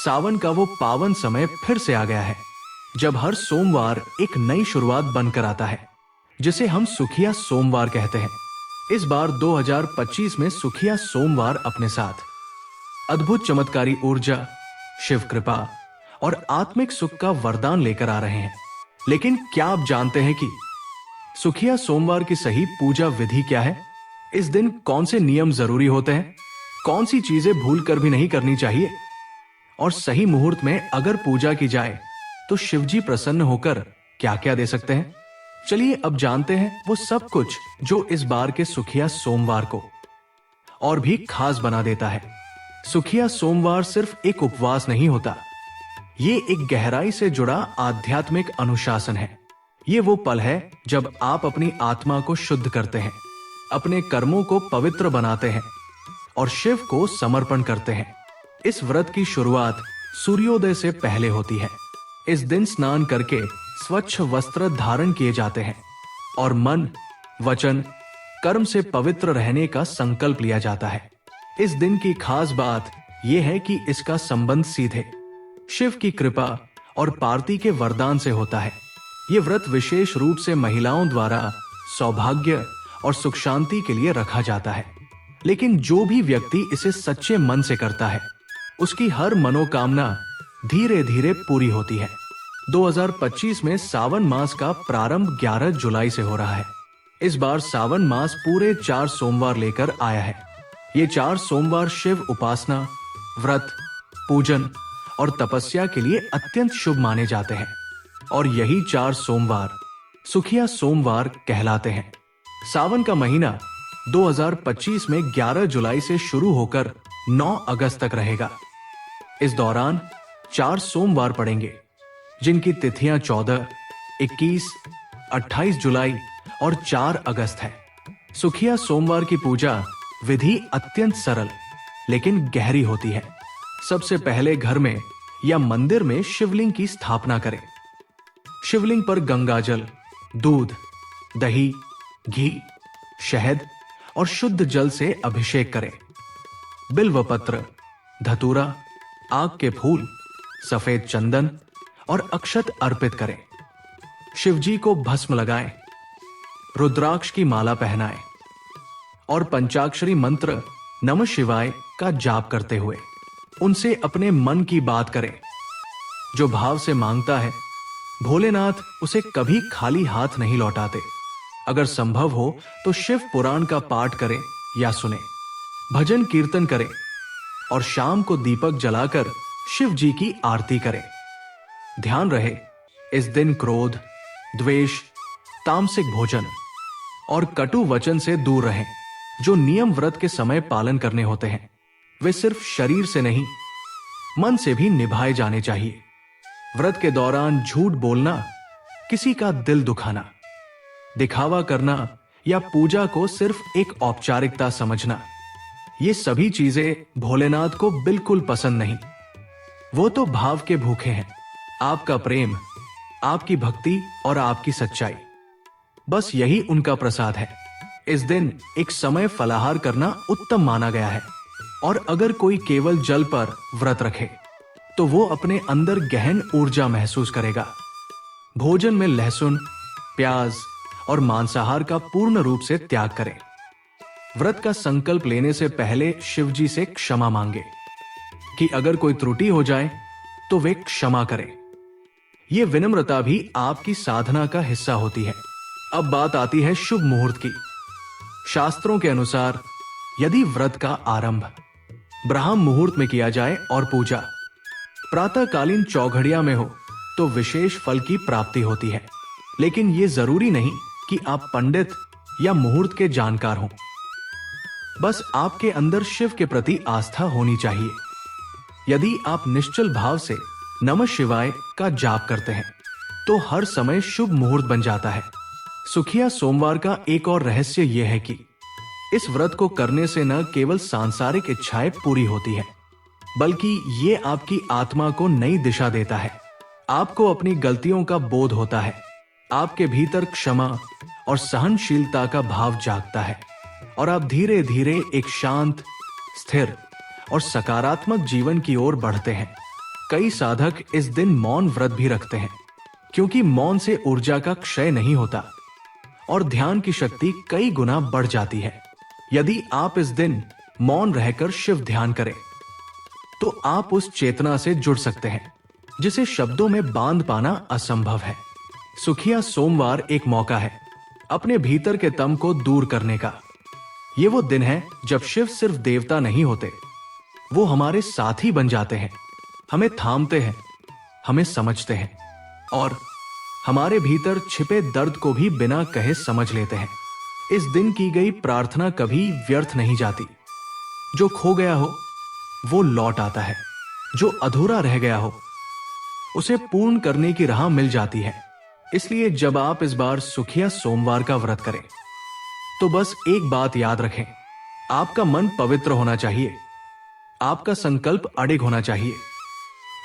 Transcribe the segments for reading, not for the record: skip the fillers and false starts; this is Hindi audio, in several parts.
सावन का वो पावन समय फिर से आ गया है, जब हर सोमवार एक नई शुरुआत बनकर आता है, जिसे हम सुखिया सोमवार कहते हैं। इस बार 2025 में सुखिया सोमवार अपने साथ अद्भुत चमत्कारी ऊर्जा, शिव कृपा और आत्मिक सुख का वरदान लेकर आ रहे हैं। लेकिन क्या आप जानते हैं कि सुखिया सोमवार की सही पूजा विधि क्या है? इस दिन कौन से नियम जरूरी होते हैं? कौन सी चीजें भूल कर भी नहीं करनी चाहिए? और सही मुहूर्त में अगर पूजा की जाए तो शिवजी प्रसन्न होकर क्या क्या दे सकते हैं? चलिए अब जानते हैं वो सब कुछ जो इस बार के सुखिया सोमवार को और भी खास बना देता है। सुखिया सोमवार सिर्फ एक उपवास नहीं होता, ये एक गहराई से जुड़ा आध्यात्मिक अनुशासन है। ये वो पल है जब आप अपनी आत्मा को शुद्ध करते हैं, अपने कर्मों को पवित्र बनाते हैं और शिव को समर्पण करते हैं। इस व्रत की शुरुआत सूर्योदय से पहले होती है। इस दिन स्नान करके स्वच्छ वस्त्र धारण किए जाते हैं और मन, वचन, कर्म से पवित्र रहने का संकल्प लिया जाता है। इस दिन की खास बात यह है कि इसका संबंध सीधे शिव की कृपा और पार्वती के वरदान से होता है। यह व्रत विशेष रूप से महिलाओं द्वारा सौभाग्य और सुख शांति के लिए रखा जाता है। लेकिन जो भी व्यक्ति इसे सच्चे मन से करता है, उसकी हर मनोकामना धीरे धीरे पूरी होती है। 2025 में सावन मास का प्रारंभ 11 जुलाई से हो रहा है। इस बार सावन मास पूरे 4 सोमवार लेकर आया है। ये 4 सोमवार शिव उपासना, व्रत, पूजन और तपस्या के लिए अत्यंत शुभ माने जाते हैं और यही 4 सोमवार सुखिया सोमवार कहलाते हैं। सावन का महीना 2025 में 11 जुलाई से शुरू होकर 9 अगस्त तक रहेगा। इस दौरान 4 सोमवार पड़ेंगे, जिनकी तिथियां 14, 21, 28 जुलाई और 4 अगस्त है। सुखिया सोमवार की पूजा विधि अत्यंत सरल लेकिन गहरी होती है। सबसे पहले घर में या मंदिर में शिवलिंग की स्थापना करें। शिवलिंग पर गंगाजल, दूध, दही, घी, शहद और शुद्ध जल से अभिषेक करें। बिल्व पत्र, धतूरा, आग के फूल, सफेद चंदन और अक्षत अर्पित करें। शिवजी को भस्म लगाएं, रुद्राक्ष की माला पहनाएं और पंचाक्षरी मंत्र नमः शिवाय का जाप करते हुए उनसे अपने मन की बात करें। जो भाव से मांगता है, भोलेनाथ उसे कभी खाली हाथ नहीं लौटाते। अगर संभव हो तो शिव पुराण का पाठ करें या सुने, भजन कीर्तन करें और शाम को दीपक जलाकर शिव जी की आरती करें। ध्यान रहे, इस दिन क्रोध, द्वेष, तामसिक भोजन और कटु वचन से दूर रहें। जो नियम व्रत के समय पालन करने होते हैं, वे सिर्फ शरीर से नहीं, मन से भी निभाए जाने चाहिए। व्रत के दौरान झूठ बोलना, किसी का दिल दुखाना, दिखावा करना या पूजा को सिर्फ एक औपचारिकता समझना, ये सभी चीजें भोलेनाथ को बिल्कुल पसंद नहीं। वो तो भाव के भूखे हैं। आपका प्रेम, आपकी भक्ति और आपकी सच्चाई, बस यही उनका प्रसाद है। इस दिन एक समय फलाहार करना उत्तम माना गया है और अगर कोई केवल जल पर व्रत रखे तो वो अपने अंदर गहन ऊर्जा महसूस करेगा। भोजन में लहसुन, प्याज और मांसाहार का पूर्ण रूप से त्याग करें। व्रत का संकल्प लेने से पहले शिवजी से क्षमा मांगे कि अगर कोई त्रुटि हो जाए तो वे क्षमा करें। यह विनम्रता भी आपकी साधना का हिस्सा होती है। अब बात आती है शुभ मुहूर्त की। शास्त्रों के अनुसार यदि व्रत का आरंभ ब्राह्म मुहूर्त में किया जाए और पूजा प्रातःकालीन चौघड़िया में हो तो विशेष फल की प्राप्ति होती है। लेकिन यह जरूरी नहीं कि आप पंडित या मुहूर्त के जानकार हों। बस आपके अंदर शिव के प्रति आस्था होनी चाहिए। यदि आप निश्चल भाव से नमः शिवाय का जाप करते हैं तो हर समय शुभ मुहूर्त बन जाता है। सुखिया सोमवार का एक और रहस्य यह है कि इस व्रत को करने से न केवल सांसारिक इच्छाएं पूरी होती है, बल्कि ये आपकी आत्मा को नई दिशा देता है। आपको अपनी गलतियों का बोध होता है, आपके भीतर क्षमा और सहनशीलता का भाव जागता है और आप धीरे धीरे एक शांत, स्थिर और सकारात्मक जीवन की ओर बढ़ते हैं। कई साधक इस दिन मौन व्रत भी रखते हैं, क्योंकि मौन से ऊर्जा का क्षय नहीं होता और ध्यान की शक्ति कई गुना बढ़ जाती है। यदि आप इस दिन मौन रहकर शिव ध्यान करें, तो आप उस चेतना से जुड़ सकते हैं जिसे शब्दों में बांध पाना असंभव है। सुखिया सोमवार एक मौका है अपने भीतर के तम को दूर करने का। ये वो दिन है जब शिव सिर्फ देवता नहीं होते, वो हमारे साथी बन जाते हैं, हमें थामते हैं, हमें समझते हैं और हमारे भीतर छिपे दर्द को भी बिना कहे समझ लेते हैं। इस दिन की गई प्रार्थना कभी व्यर्थ नहीं जाती। जो खो गया हो वो लौट आता है, जो अधूरा रह गया हो उसे पूर्ण करने की राह मिल जाती है। इसलिए जब आप इस बार सुखिया सोमवार का व्रत करें, तो बस एक बात याद रखें, आपका मन पवित्र होना चाहिए, आपका संकल्प अडिग होना चाहिए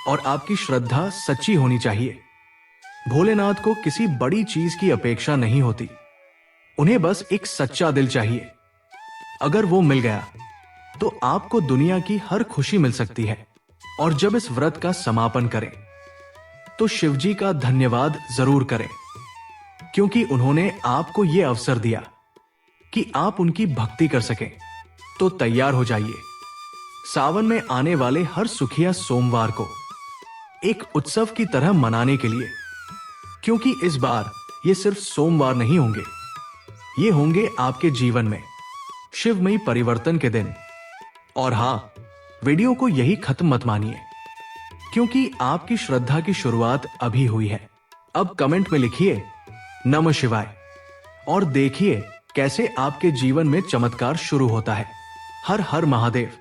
और आपकी श्रद्धा सच्ची होनी चाहिए। भोलेनाथ को किसी बड़ी चीज की अपेक्षा नहीं होती, उन्हें बस एक सच्चा दिल चाहिए। अगर वो मिल गया तो आपको दुनिया की हर खुशी मिल सकती है। और जब इस व्रत का समापन करें, तो शिवजी का धन्यवाद जरूर करें, क्योंकि उन्होंने आपको यह अवसर दिया कि आप उनकी भक्ति कर सकें। तो तैयार हो जाइए सावन में आने वाले हर सुखिया सोमवार को एक उत्सव की तरह मनाने के लिए, क्योंकि इस बार ये सिर्फ सोमवार नहीं होंगे, ये होंगे आपके जीवन में शिवमयी परिवर्तन के दिन। और हां, वीडियो को यही खत्म मत मानिए, क्योंकि आपकी श्रद्धा की शुरुआत अभी हुई है। अब कमेंट में लिखिए नमः शिवाय और देखिए कैसे आपके जीवन में चमत्कार शुरू होता है। हर हर महादेव।